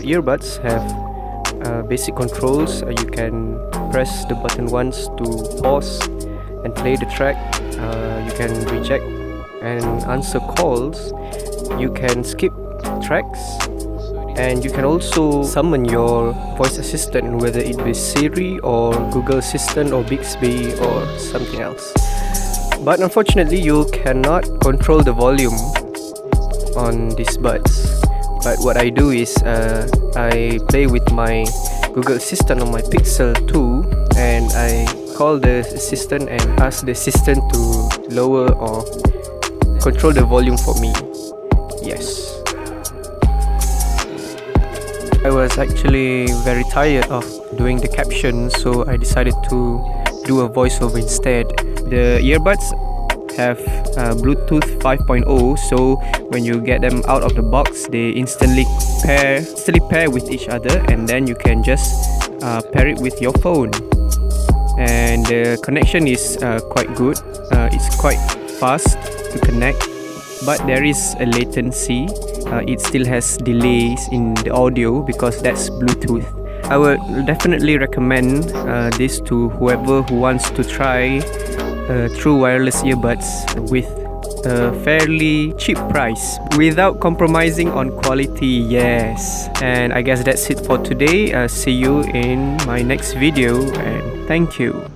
earbuds have basic controls. You can press the button once to pause and play the track. You can reject and answer calls. You can skip tracks, and you can also summon your voice assistant, whether it be Siri or Google Assistant or Bixby or something else. But unfortunately, you cannot control the volume on these buds. But what I do is I play with my Google Assistant on my Pixel 2, and I call the assistant and ask the assistant to lower or control the volume for me. Yes. I was actually very tired of doing the caption, so I decided to do a voiceover instead. The earbuds have Bluetooth 5.0, so when you get them out of the box, they instantly pair with each other, and then you can just pair it with your phone. And the connection is quite good. It's quite fast to connect, but there is a latency. It still has delays in the audio because that's Bluetooth. I would definitely recommend this to whoever who wants to try true wireless earbuds with a fairly cheap price without compromising on quality. Yes, and I guess that's it for today. See you in my next video, and thank you.